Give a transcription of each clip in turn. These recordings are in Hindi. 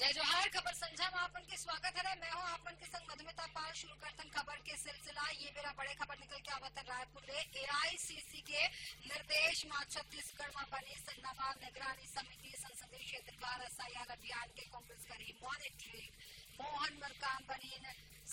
जय जोहार। खबर संझा में आपन के स्वागत है। मैं हूं आपन के संग मधुमिता पाल। शुरू करतन खबर के सिलसिला। ये मेरा बड़े खबर निकल के आवत है रायपुर में। एआईसीसी के निर्देश में छत्तीसगढ़ में बनी नवा निगरानी समिति संसदीय क्षेत्र द्वारा एसआईआर अभियान के कांग्रेस करी मॉनिटरिंग। मोहन मरकाम बनी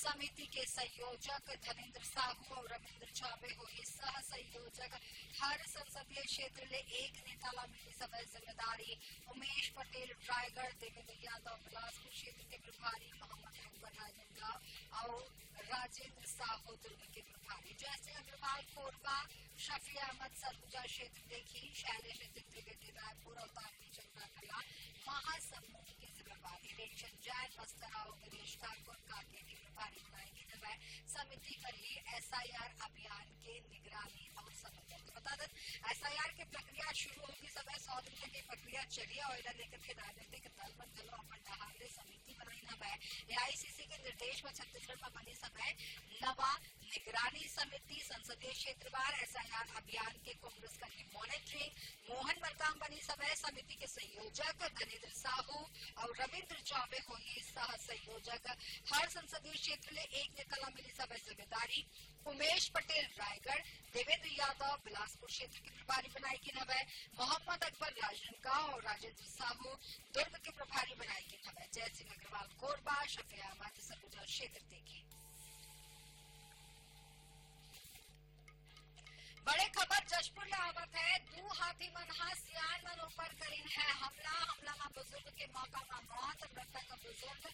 समिति के संयोजक। धनेन्द्र साहू और रविन्द्र चौबे हुई सह संयोजक। हर संसदीय क्षेत्र में एक नेता ला मिली सब जिम्मेदारी। उमेश पटेल रायगढ़, देवेंद्र यादव बिलासपुर क्षेत्र के प्रभारी, मोहम्मद अकबर राजनांदगांव और राजेंद्र साहू दुर्ग के प्रभारी। जयसिंह अग्रवाल कोरबा, शफी अहमद सरगुजा क्षेत्र देखी, शैलेश त्रिवेदी रायपुर और तारनी चंद्रा कला महासमुंद के जिम्मेवारी। रेशम जैन बस्तर और गिरीश ठाकुर काकेरी प्रभारी बनाएगी। समिति करी एसआईआर अभियान के निगरानी और समन्वय। बता दें एसआईआर की प्रक्रिया शुरू होगी समय 100 दिन तक प्रक्रिया चली और लेकर के राजनीतिक दल पर दलों अपन डहारे समिति बनाई है। एआईसीसी के निर्देश में छत्तीसगढ़ में बनी समय नवा निगरानी समिति संसदीय क्षेत्रवार एसआईआर अभियान के कांग्रेस करी मॉनिटरिंग। मोहन मरकाम बनी समय समिति के संयोजक। धनेन्द्र साहू और रविन्द्र चौबे हुई सह संयोजक। हर संसदीय क्षेत्र में एक नेता मिली सब जिम्मेदारी। उमेश पटेल रायगढ़, देवेंद्र यादव बिलासपुर क्षेत्र के प्रभारी बनाएगी नवै। मोहम्मद अकबर राजनांदगांव और राजेंद्र साहू दुर्ग के प्रभारी बनाएगी नवै। जयसिंह अग्रवाल कोरबा, शफी अहमद सरगुजा क्षेत्र देखी। बड़े खबर जशपुर लावत है। 2 हाथी मनहा सियान मन ऊपर करीन है हमला में बुजुर्ग के मौका में मौत। मृतक बुजुर्ग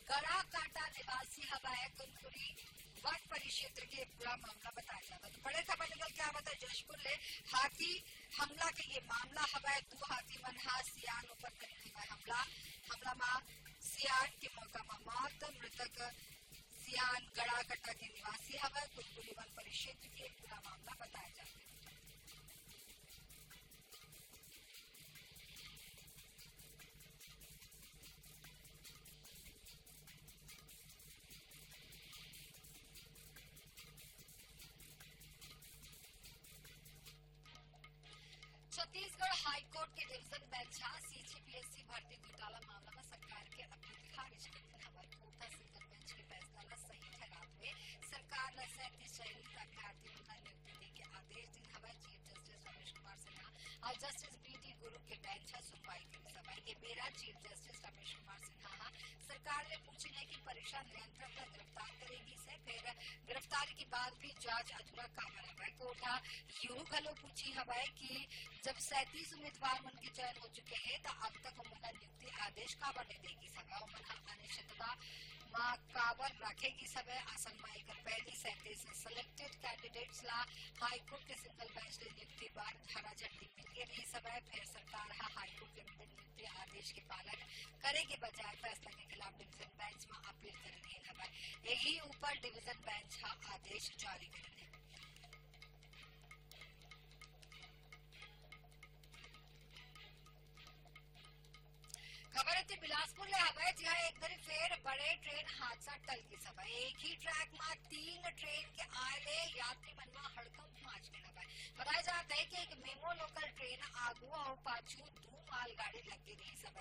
गड़ा काटा निवासी हवाए कुनकुरी वन परिक्षेत्र के पूरा मामला बताया जाता है। बड़े खबर निकल के आवत है जशपुर ले हाथी हमला के ये मामला हवाए 2 हाथी मनहा सियान ऊपर करीन है हमला में सियान के मौका में मौत। मृतक सियान गड़ा कटा के निवासी हवाए कुनकुरी वन परिक्षेत्र के पूरा मामला बताया जाता है। छत्तीसगढ़ हाईकोर्ट के डिवीजन बेंच सीजीपीएससी भर्ती घोटाला मामला में सरकार के अपील खारिज कर दी। हवाई कोर्ट सिंगल बेंच के फैसला सही ठहराते हुए सरकार ने 37 चयनित अभ्यर्थी को नियुक्ति देने के आदेश दिए। हवाई चीफ जस्टिस रमेश कुमार सिन्हा और जस्टिस बीडी गुरु के बेंच सुनवाई करी सभाई के बेरा चीफ जस्टिस रमेश कुमार सिन्हा सरकार ने पूछी है कि परीक्षा नियंत्रक को गिरफ्तार करेगी से फिर गिरफ्तारी के बाद भी जांच अधूरा कामर हवाई कोर्ट यूं भलो पूछी हवाई की जब 37 उम्मीदवार मन के चयन हो चुके हैं तो अब तक उन्होंने नियुक्ति आदेश काबर नहीं देगी समय उन्होंने अनिश्चितता मां काबर रखेगी समय आसन में एक पहली 37 सिलेक्टेड कैंडिडेट्स ला हाईकोर्ट के सिंगल बेंच ने नियुक्ति बार हरा झंडी मिल रही समय फिर सरकार हाईकोर्ट के नियुक्ति आदेश के पालन करे के बजाय फैसला के खिलाफ डिवीजन बेंच में अपील कर रही है। यही ऊपर डिवीजन बेंच आदेश जारी कर रहे। खबर है बिलासपुर ले हवाई जहाँ एक बार फिर बड़े ट्रेन हादसा टल की सब एक ही ट्रैक में 3 ट्रेन के आए यात्री मन में हड़कंप माच में लगा। बताया जाता है कि एक मेमो लोकल ट्रेन आगू और पाछू 2 मालगाड़ी लगी रही सब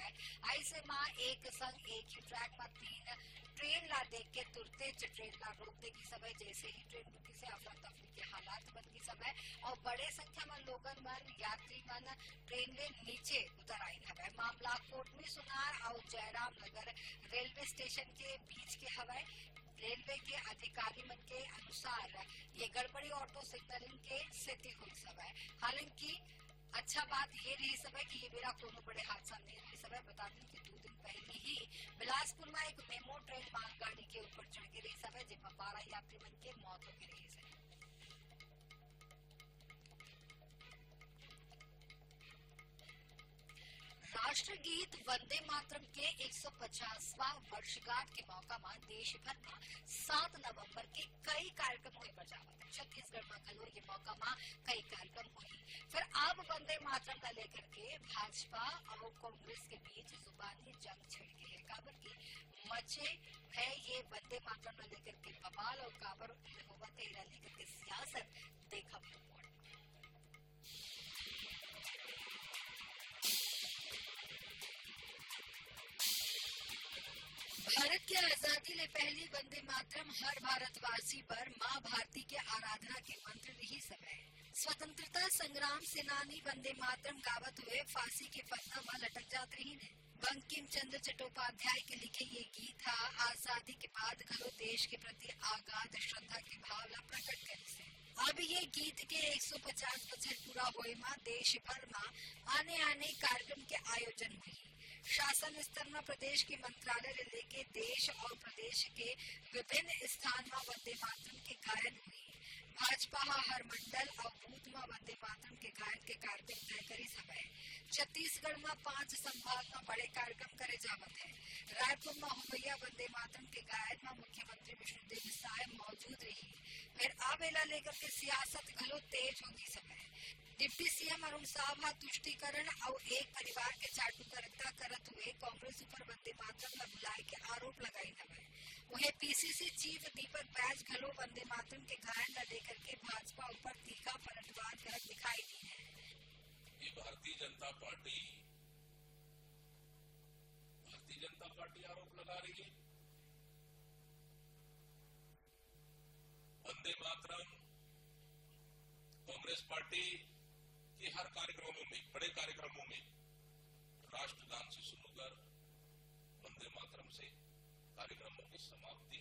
ऐसे माँ एक संग एक ही ट्रैक में 3 ट्रेन ला देख के तुरते ट्रेन ला रोक देगी सब। जैसे ही ट्रेन रुकी से अफरा तफरी के हालात बन गई सब और बड़े संख्या में लोगन मन यात्री मन ट्रेन ले नीचे उतर आई है। मामला कोर्ट में सुनार और जयराम नगर रेलवे स्टेशन के बीच के हवाई रेलवे के अधिकारी मन के अनुसार ये गड़बड़ी ऑटो सिग्नलिंग के स्थिति हुई सब। हालांकि अच्छा बात ये रही सब कि ये मेरा कोनो बड़े हादसा नहीं रही सब। बता दें कि 2 दिन पहले ही बिलासपुर में एक मेमो ट्रेन मालगाड़ी के ऊपर चढ़ के रही सब जिसमें 12 यात्री मन के मौत हो गई रही। राष्ट्रगीत वंदे मातरम के 150वां वर्षगांठ के मौका में देश भर में 7 नवंबर के कई कार्यक्रम हुए बजावत। छत्तीसगढ़ में कल ये मौका में कई कार्यक्रम हुई। फिर अब वंदे मातरम का लेकर के भाजपा और कांग्रेस के बीच जुबानी जंग छिड़ गई है। काबर की मचे है ये वंदे मातरम को लेकर के बवाल और काबर लेकर के सियासत देखा। ले पहली वंदे मातरम हर भारतवासी पर माँ भारती के आराधना के मंत्र रही समय स्वतंत्रता संग्राम सेनानी वंदे मातरम गावत हुए फांसी के फंदा में लटक जात रही ने। बंकिम चंद्र चट्टोपाध्याय के लिखे ये गीत था आजादी के बाद घलो देश के प्रति आगाध श्रद्धा के भावना प्रकट करे से। अब ये गीत के 150 बछर पूरा होए में देश भर में आने कार्यक्रम के आयोजन हुई। शासन स्तर में प्रदेश के मंत्रालय ले लेके देश और प्रदेश के विभिन्न स्थान में वंदे मातरम के गायन हुई। भाजपा हर मंडल और बूथ में वंदे मातरम के गायन के कार्यक्रम तय करी समय छत्तीसगढ़ में 5 संभाग में बड़े कार्यक्रम करे जावत है। रायपुर में हुमैया वंदे मातरम के गायन में मुख्यमंत्री विष्णुदेव साय मौजूद रही। फिर आवेला लेकर के सियासत घलो तेज होगी समय डिप्टी सीएम अरुण साहा तुष्टिकरण और एक परिवार के चाटुकारिता करत हुए कांग्रेस ऊपर वंदे मातरम में बुलाए के आरोप लगाई हवे। वहीं पीसीसी चीफ दीपक बैज घलो वंदे मातरम के गायन न लेकर के भाजपा ऊपर तीखा पलटवार करत दिखाई दी है। ये भारतीय जनता पार्टी आरोप लगा रही है। वंदे मातरम कांग्रेस पार्टी के हर कार्यक्रमों में बड़े कार्यक्रमों में राष्ट्रगान से शुरू कर वंदे मातरम से कार्यक्रमों की समाप्ति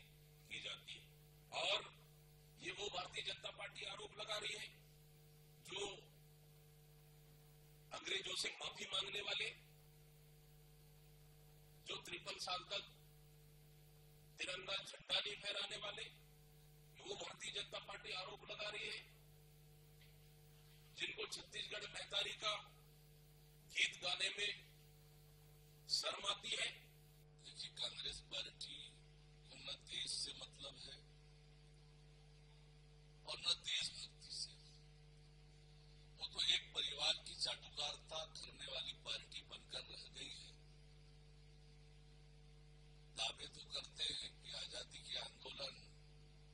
की जाती है। और ये वो भारतीय जनता पार्टी आरोप लगा रही है जो अंग्रेजों से माफी मांगने वाले, जो 53 साल तक तिरंगा झंडा नहीं फहराने वाले, वो भारतीय जनता पार्टी आरोप लगा रही है। जिनको छत्तीसगढ़ महतारी का गीत गाने में शर्म आती है। देखिए, कांग्रेस पार्टी को न देश से मतलब है और न देशभक्ति से। वो तो एक परिवार की चाटुकारिता करने वाली पार्टी बनकर रह गई है। दावे तो करते हैं कि आजादी के आंदोलन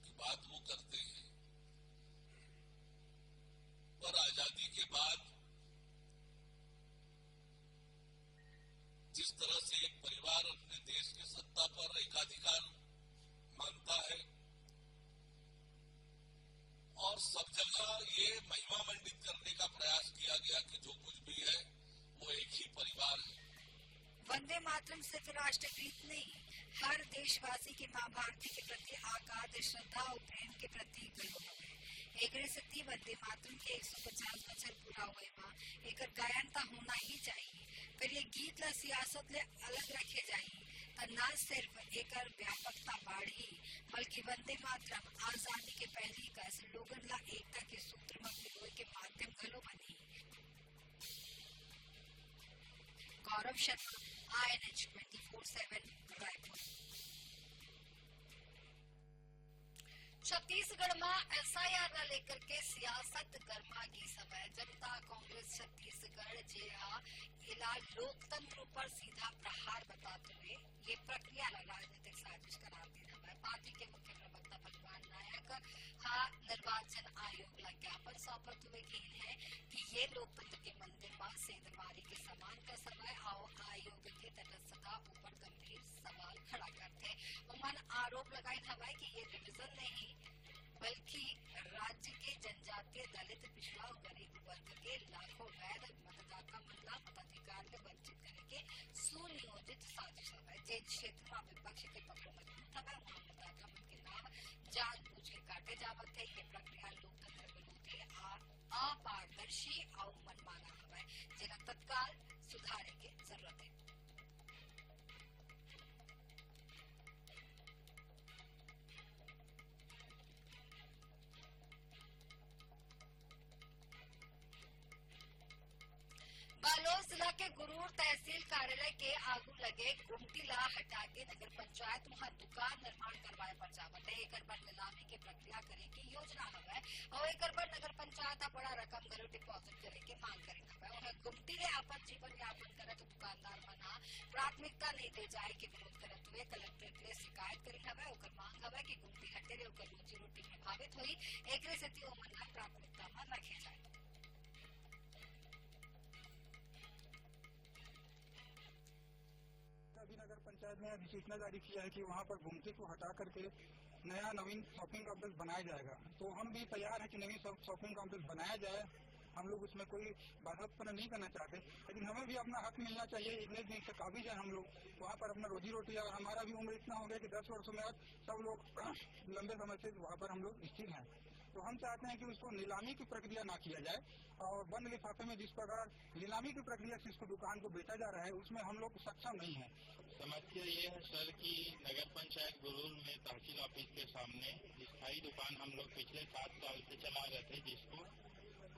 की बात वो करते हैं, पर आजादी के बाद जिस तरह से एक परिवार अपने देश की सत्ता पर एकाधिकार मानता है और सब जगह ये महिमा मंडित करने का प्रयास किया गया कि जो कुछ भी है वो एक ही परिवार है। वंदे मातरम सिर्फ राष्ट्रगीत नहीं, हर देशवासी की माँ भारती के प्रति आगाध श्रद्धा और प्रेम के प्रतीक भी है। एक वंदे मातरम के 150 बछर पूरा हुए मां एक गायन ता होना ही चाहिए। फिर ये गीत ला सियासत ले अलग रखे जाये तो न सिर्फ एक व्यापकता बढ़ी बल्कि वंदे मातरम आजादी के पहली कस लोगन ला एकता के सूत्र में पिरोए के माध्यम घलो बनी। गौरव शर्मा, INH 24/7 रायपुर। छत्तीसगढ़ में SIR न लेकर के सियासत गर्मागी समय जनता कांग्रेस छत्तीसगढ़ जेहा इला लोकतंत्र पर सीधा प्रहार बताते हुए ये प्रक्रिया राजनीतिक साजिश करार देना है। पार्टी के मुख्य प्रवक्ता भगवान नायक निर्वाचन आयोग ला ज्ञापन सौंपत हुए कही है कि ये लोकतंत्र के मंदिर में सेंधमारी के समान का समय और आयोग के तटस्थता ऊपर गंभीर सवाल खड़ा करते। उन्होंने आरोप लगाए था कि ये रिविजन नहीं बल्कि राज्य के जनजातीय दलित पिछड़ा और गरीब वर्ग के लाखों वैध मतदाता महिला मताधिकार में वंचित करने के सुनियोजित साजिश है। जिन क्षेत्र में विपक्ष के पकड़ मजबूत है वहाँ मतदाता मन के नाम जानबूझ के काटे जावत है। ये प्रक्रिया लोकतंत्र विरोधी अपारदर्शी और मनमाना है जिन्हें तत्काल सुधारे की जरूरत है। बालोद जिला के गुरूर तहसील कार्यालय के आगू लगे गुमटीला हटा के नगर पंचायत वहाँ दुकान निर्माण करवाए पर जावत है। एक बार नीलामी की प्रक्रिया करे की योजना हवे और एक बार नगर पंचायत बड़ा रकम घलो डिपॉजिट करे के मांग करे हवे। उन्हें गुमटी ले अपन जीवन यापन करत दुकानदार मना प्राथमिकता नहीं दे जाए के विरोध करत हुए कलेक्ट्रेट ले शिकायत करी हवे। ओकर मांग हवे कि गुमटी हटे रे ओकर रोजी रोटी प्रभावित हुई एक स्थिति ओमन प्राथमिकता में रखे जाए। नगर पंचायत ने अधिसूचना जारी किया है कि वहाँ पर गुमटी को हटा करके नवीन शॉपिंग कॉम्प्लेक्स बनाया जाएगा। तो हम भी तैयार हैं कि नवीन शॉपिंग कॉम्प्लेक्स बनाया जाए। हम लोग उसमें कोई बाधा उत्पन्न नहीं करना चाहते, लेकिन हमें भी अपना हक मिलना चाहिए। इतने दिन से काबिज है हम लोग वहाँ पर अपना रोजी रोटी, और हमारा भी उम्र इतना हो गया कि 10 वर्षों में अब सब लोग लंबे समय से वहाँ पर हम लोग स्थिर हैं। तो हम चाहते हैं कि उसको नीलामी की प्रक्रिया ना किया जाए, और बंद लिफाफे में जिस प्रकार नीलामी की प्रक्रिया से इसको दुकान को बेचा जा रहा है उसमें हम लोग सक्षम नहीं है। समस्या ये है सर कि नगर पंचायत गुरूर में तहसील ऑफिस के सामने स्थायी दुकान हम लोग पिछले 7 साल से चला रहे थे, जिसको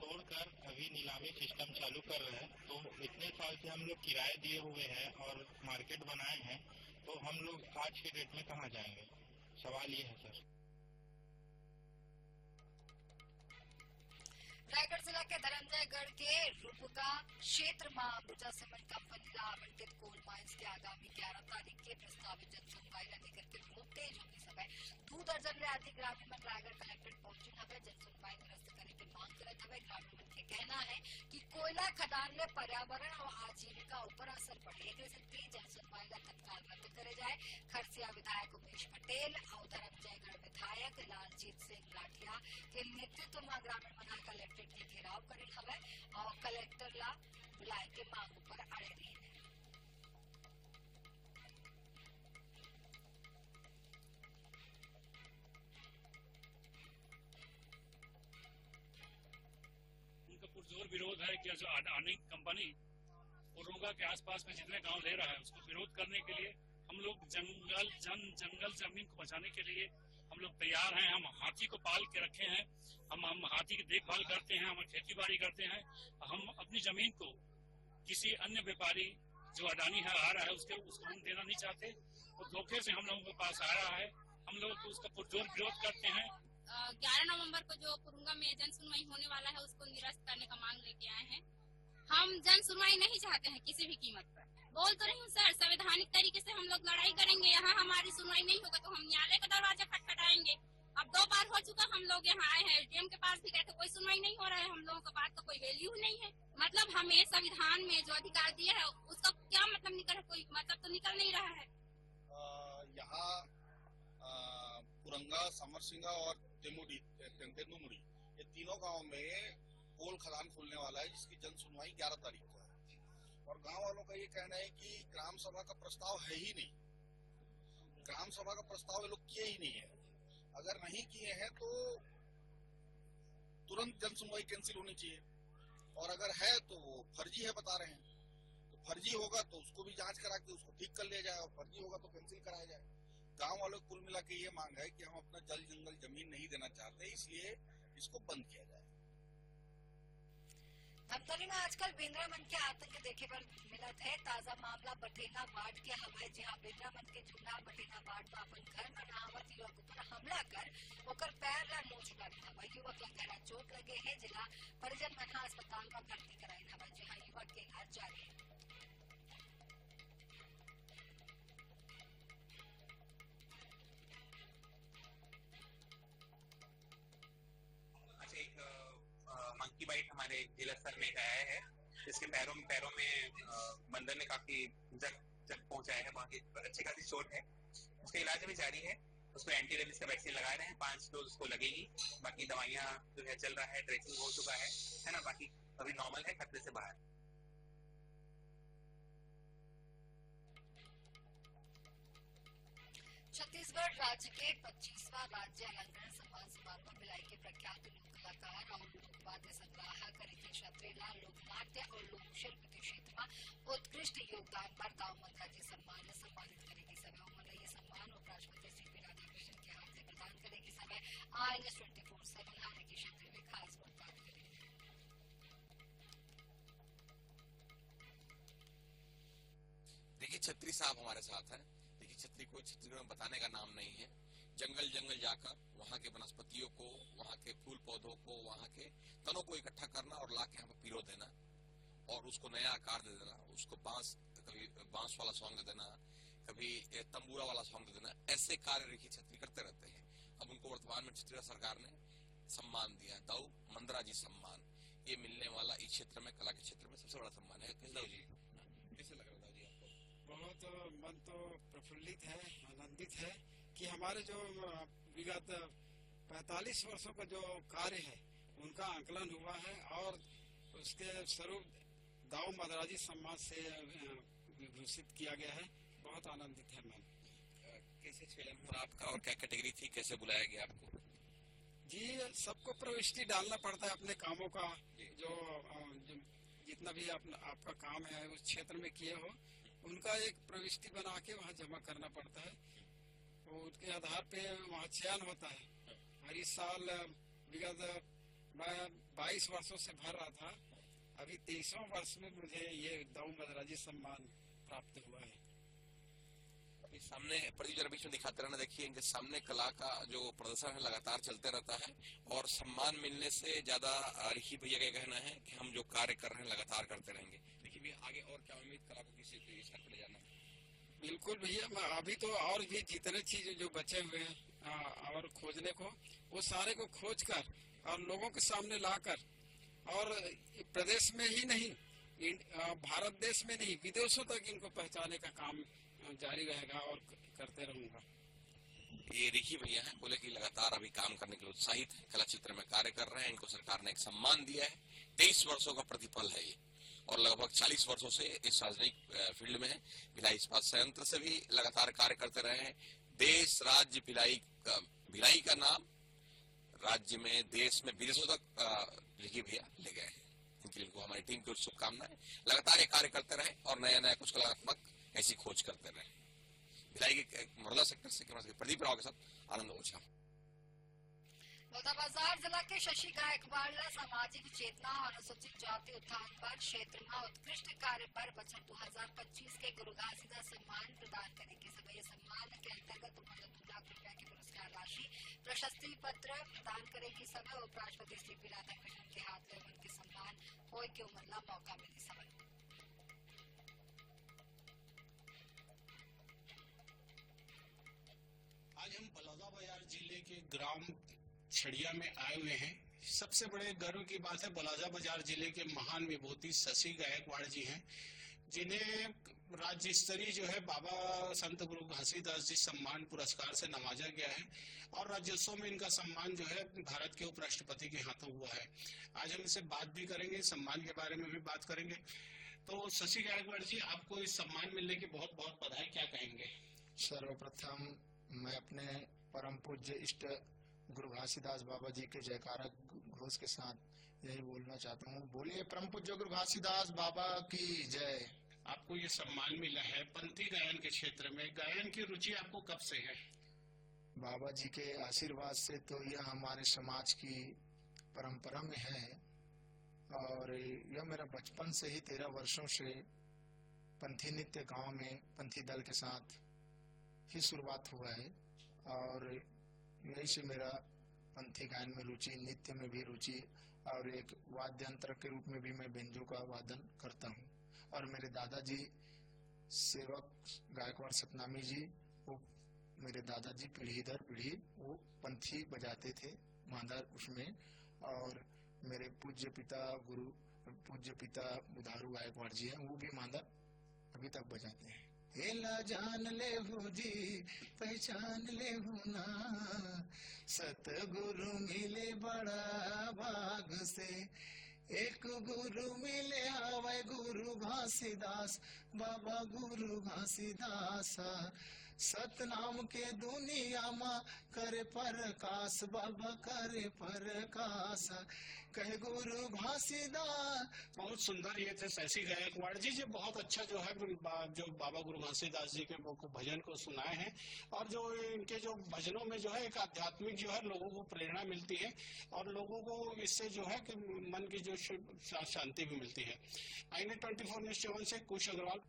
तोड़कर अभी नीलामी सिस्टम चालू कर रहे हैं। तो इतने साल से हम लोग किराए दिए हुए हैं और मार्केट बनाए हैं, तो हम लोग आज के डेट में कहाँ जाएंगे? सवाल ये है सर। रायगढ़ जिला के धरमजयगढ़ के रूपका क्षेत्र में अंबुजा सीमेंट कंपनी ला आवंटित कोल माइंस के आगामी 11 तारीख के प्रस्तावित जनसुनवाई लेकर के लोग तेज होने समय 2 दर्जन से अधिक ग्रामीण मन रायगढ़ कलेक्ट्रेट पहुंचे हवे जनसुनवाई निरस्त करे की मांग करत हवे। ग्रामीण मन के कहना है कि कोयला खदान में पर्यावरण और आजीविका ऊपर असर पड़े, इसलिए जनसुनवाई ला तत्काल रद्द करे जाए। खरसिया विधायक उमेश पटेल और धरमजयगढ़ विधायक लालजीत सिंह लाठिया के नेतृत्व में ग्रामीण मन कलेक्ट्रेट के घेराव करे हवे और कलेक्टर ला बुलाए के मांग पर अड़े रहे। उनका पुरजोर विरोध है कि जो अडानी कंपनी उरोगा के आसपास में जितने गांव ले रहा है उसको विरोध करने के लिए हम लोग जंगल जमीन को बचाने के लिए हम लोग तैयार हैं। हम हाथी को पाल के रखे हैं, हम हाथी की देखभाल करते हैं, हम खेती बाड़ी करते हैं। हम अपनी जमीन को किसी अन्य व्यापारी जो अडानी है आ रहा है उसको हम देना नहीं चाहते। और धोखे से हम लोगों के पास आ रहा है, हम लोग उसका पुरजोर विरोध करते हैं। 11 नवंबर को जो पुरुंगा में जन सुनवाई होने वाला है उसको निरस्त करने का मांग लेके आए हैं। हम जन सुनवाई नहीं चाहते हैं किसी भी कीमत पर। बोल तो रही हूँ सर, संवैधानिक तरीके से हम लोग लड़ाई करेंगे। यहाँ हमारी सुनवाई नहीं होगा तो हम न्यायालय का दरवाजा खटखटाएंगे। अब 2 बार हो चुका, हम लोग यहाँ आए हैं, डीएम के पास भी गए थे, कोई सुनवाई नहीं हो रहा है। हम लोगों का बात का कोई वैल्यू नहीं है। मतलब हमें संविधान में जो अधिकार दिया है उसका क्या मतलब निकल, कोई मतलब तो निकल नहीं रहा है। यहाँ पुरंगा, समरसिंगा और तेंदुमुड़ी ये तीनों गांव में कोल खदान खुलने वाला है, जिसकी जन सुनवाई 11 तारीख को है। और गांव वालों का ये कहना है कि ग्राम सभा का प्रस्ताव है ही नहीं, ग्राम सभा का प्रस्ताव ये लोग किए ही नहीं है। अगर नहीं किए हैं तो तुरंत जन सुनवाई कैंसिल होनी चाहिए, और अगर है तो वो फर्जी है बता रहे हैं। तो फर्जी होगा तो उसको भी जांच करा के उसको ठीक कर लिया जाए, और फर्जी होगा तो कैंसिल कराया जाए। गांव वालों को कुल मिला के ये मांग है कि हम अपना जल जंगल जमीन नहीं देना चाहते, इसलिए इसको बंद किया जाए। धमतरी में आजकल बेंद्रा मन के आतंक देखे पर मिला है। ताजा मामला बठेना वार्ड के हवाई, जहां बेंद्रा मन के जुमला बठेना वार्ड में अपन घर में नहावत युवक पर हमला कर ओकर पैर ला नोच डाली हवा। युवक ला गहरा चोट लगे है, जिला परिजन मन अस्पताल में भर्ती कराई हवा, जहां युवक के इलाज जारी है। मंकी बाइट हमारे जिला स्तर में आया है, जिसके पैरों में बंदर ने काफी जग पहुंचाया है, वहाँ की अच्छी खासी चोट है। उसका इलाज भी जारी है, उसको एंटी रेबिस का वैक्सीन लगा रहे हैं, 5 डोज उसको लगेगी। बाकी दवाइयाँ जो है चल रहा है, ड्रेसिंग हो चुका है ना, बाकी अभी नॉर्मल है, खतरे से बाहर। छत्तीसगढ़ राज्य के 25वां राज्य अलंकरण सम्मान समारोह में भिलाई के प्रख्यात लोक कलाकार और लोक वाद्य संग्राहक रितेश अत्रेला लोकनाट्य और लोक शिल्प के क्षेत्र में उत्कृष्ट योगदान पर दाऊ मंत्रा जी सम्मानित करेगी। सभा में ये सम्मान उपराष्ट्रपति सीपी राधाकृष्णन के हाथ से प्रदान करेगी। सभा INS 24/7 आने के क्षेत्र में खास बर्ताव करेगी। देखिए, छत्री साहब हमारे साथ हैं। देखिए, छत्री कोई छत्तीसगढ़ में बताने का नाम नहीं है। जंगल जंगल जाकर वहाँ के वनस्पतियों को, वहाँ के फूल पौधों को, वहाँ के तनों को इकट्ठा करना और लाके यहाँ पे पिरो देना और उसको नया आकार दे देना, उसको कभी बांस वाला सॉन्ग दे देना, कभी तंबूरा वाला सॉन्ग दे देना, ऐसे कार्य देखिए छत्री करते रहते हैं। अब उनको वर्तमान में छत्तीसगढ़ सरकार ने सम्मान दिया, दाऊ मंद्रा जी सम्मान। ये मिलने वाला इस क्षेत्र में, कला के क्षेत्र में सबसे बड़ा सम्मान है। कैसे लग रहा था जी आपको? बहुत मन तो प्रफुल्लित है, आनंदित है कि हमारे जो विगत 45 वर्षों का जो कार्य है उनका आकलन हुआ है और उसके स्वरूप दाऊ मदराजी सम्मान से विभूषित किया गया है। बहुत आनंदित है मैं। कैसे चयन हुआ आपका और क्या कैटेगरी थी, कैसे बुलाया गया आपको? जी, सबको प्रविष्टि डालना पड़ता है अपने कामों का, जो जितना भी आपका काम है उस क्षेत्र में किए हो उनका एक प्रविष्टि बना के वहाँ जमा करना पड़ता है। तो उसके आधार पे वहाँ चयन होता है। और इस साल विगत मैं 22 वर्षों से भर रहा था, अभी 23वां वर्ष में मुझे ये दाऊ मदराजी सम्मान प्राप्त हुआ है। अभी सामने प्रदीप जरा बीच में दिखाते रहना, देखिए इनके सामने कला का जो प्रदर्शन है लगातार चलते रहता है और सम्मान मिलने से ज्यादा ऋषि भैया का कहना है कि हम जो कार्य कर रहे हैं लगातार करते रहेंगे। देखिए भैया आगे और क्या उम्मीद कला को किसी स्तर पर ले जाना? बिल्कुल भैया, अभी तो और भी जितने चीज जो बचे हुए हैं और खोजने को, वो सारे को खोज कर और लोगों के सामने लाकर, और प्रदेश में ही नहीं भारत देश में नहीं विदेशों तक इनको पहचाने का काम जारी रहेगा और करते रहूंगा। ये ऋषि भैया हैं, बोले कि लगातार अभी काम करने के लिए उत्साहित है, कला क्षेत्र में कार्य कर रहे हैं। इनको सरकार ने एक सम्मान दिया है, 23 वर्षों का प्रतिफल है ये, और लगभग 40 वर्षों से इस सार्वजनिक फील्ड में है। भिलाई इस्पात संयंत्र से भी लगातार कार्य करते रहे हैं। देश राज्य भिलाई का नाम राज्य में, देश में, विदेशों तक ऋषि भैया ले गए हैं। इनके लिए हमारी टीम की शुभकामनाएं। लगातार ये कार्य करते रहे और नया नया कुछ कलात्मक ऐसी खोज करते रहे। भिलाई के मोहल्ला सेक्टर से प्रदीप राव के साथ आनंद ओझा। बलौदाबाजार जिला के शशि गायकवाड़ सामाजिक चेतना और अनुसूचित जाति उत्थान पर क्षेत्र में उत्कृष्ट कार्य पर बजट 2025 के गुरु घासीदास सम्मान प्रदान करेंगे। सभी सम्मान के अंतर्गत 2 लाख रुपया की पुरस्कार राशि, प्रशस्ति पत्र प्रदान करेगी। समय उपराष्ट्रपति श्री राधाकृष्णन के हाथ में उनके सम्मान होय के उमरला मौका मिली। समय आज हम बलौदाबाजार जिले के ग्राम छड़िया में आए हुए हैं। सबसे बड़े गर्व की बात है, बलौदाबाजार जिले के महान विभूति शशि गायकवाड़ जी हैं, जिन्हें राज्य स्तरीय जो है बाबा संत गुरु घासीदास जी सम्मान पुरस्कार से नवाजा गया है और राज्योत्सव में इनका सम्मान जो है भारत के उपराष्ट्रपति के हाथों हुआ है। आज हम इनसे बात भी करेंगे, सम्मान के बारे में भी बात करेंगे। तो शशि गायकवाड़ जी, आपको इस सम्मान मिलने की बहुत बहुत बधाई, क्या कहेंगे? सर्वप्रथम मैं अपने परम पूज्य इष्ट गुरु घासीदास बाबा जी के जयकारा घोष के साथ यही बोलना चाहता हूँ। बोलिए परम पूज्य गुरु घासीदास बाबा की जय। आपको ये सम्मान मिला है पंथी गायन के क्षेत्र में, गायन की रुचि आपको कब से है? बाबा जी के आशीर्वाद से तो यह हमारे समाज की परंपरा में है और यह मेरा बचपन से ही 13 वर्षों से पंथी नृत्य गांव में पंथी दल के साथ ही शुरुआत हुआ है और यही से मेरा पंथी गायन में रुचि, नृत्य में भी रुचि और एक वाद्य यंत्र के रूप में भी मैं बेंजो का वादन करता हूँ। और मेरे दादाजी सेवक गायकवाड़ सतनामी जी, वो मेरे दादाजी पीढ़ी दर पीढ़ी वो पंथी बजाते थे मांदर उसमें, और मेरे पूज्य पिता बुधारू गायकवाड़ जी हैं, वो भी मांदर अभी तक बजाते हैं। हेला जान ले हो जी पहचान ले हो ना, सतगुरु मिले बड़ा भाग से, एक गुरु मिले आवे गुरु घासीदास बाबा गुरु घासीदास, सतनाम के दुनिया मा करे प्रकाश बाबा करे प्रकाश, कहे गुरु घासीदास। बहुत सुंदर ये थे शशि गायकवाड़ जी, जो बहुत अच्छा जो है जो बाबा गुरु घासीदास जी के भजन को सुनाए हैं और जो इनके जो भजनों में जो है एक आध्यात्मिक जो है लोगों को प्रेरणा मिलती है और लोगों को इससे जो है कि मन की जो शांति भी मिलती है। INET 24 न्यूज़ 7 से कुश अग्रवाल।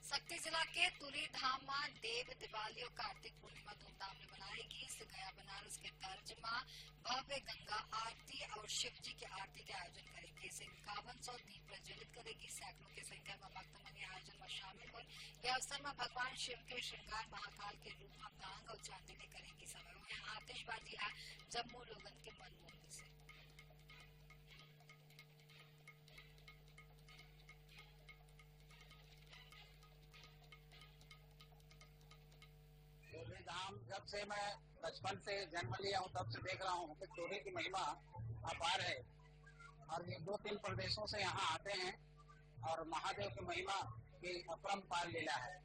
शक्ति जिला के तुरी धाम में देव दिवाली और कार्तिक पूर्णिमा धूमधाम में मनाएगी। गया बनारस के तर्ज में भव्य गंगा आरती और शिव जी की आरती के आयोजन करेगी। इसे 5100 दीप प्रज्वलित करेगी। सैकड़ों की संख्या में भक्त मनी आयोजन में शामिल हुए। यह अवसर में भगवान शिव के श्रृंगार महाकाल के रूप में तांग और चांदी ने करेगी। समय में आतिशबाजी है जम्मू लोगन के मन मोहन से। जब से मैं बचपन से जन्म लिया हूँ तब से देख रहा हूँ कि तोरी की महिमा अपार है और ये 2-3 प्रदेशों से यहाँ आते हैं और महादेव की महिमा की अपरंपार लीला है।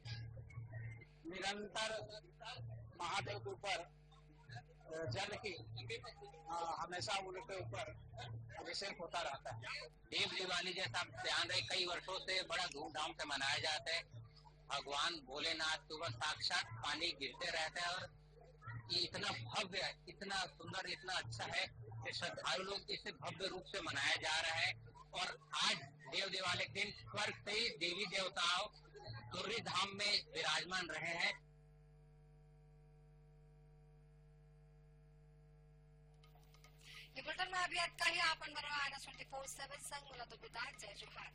निरंतर महादेव के ऊपर जल की हमेशा उनके ऊपर अभिषेक होता रहता है। देव दिवाली जैसा ध्यान रहे कई वर्षों से बड़ा धूमधाम से मनाया जाता है। भगवान भोलेनाथ के ऊपर साक्षात पानी गिरते रहते हैं और ये इतना भव्य, इतना सुंदर, इतना अच्छा है कि श्रद्धालु लोग इसे भव्य रूप से मनाया जा रहा है। और आज देव दिवाली के दिन स्वर्ग से ही देवी देवताओं तुर्री धाम में विराजमान रहे हैं। ये बुलेटिन में अभी का ही आपण बरोबर INS 24/7 संग मला तो बिता जय जोहार।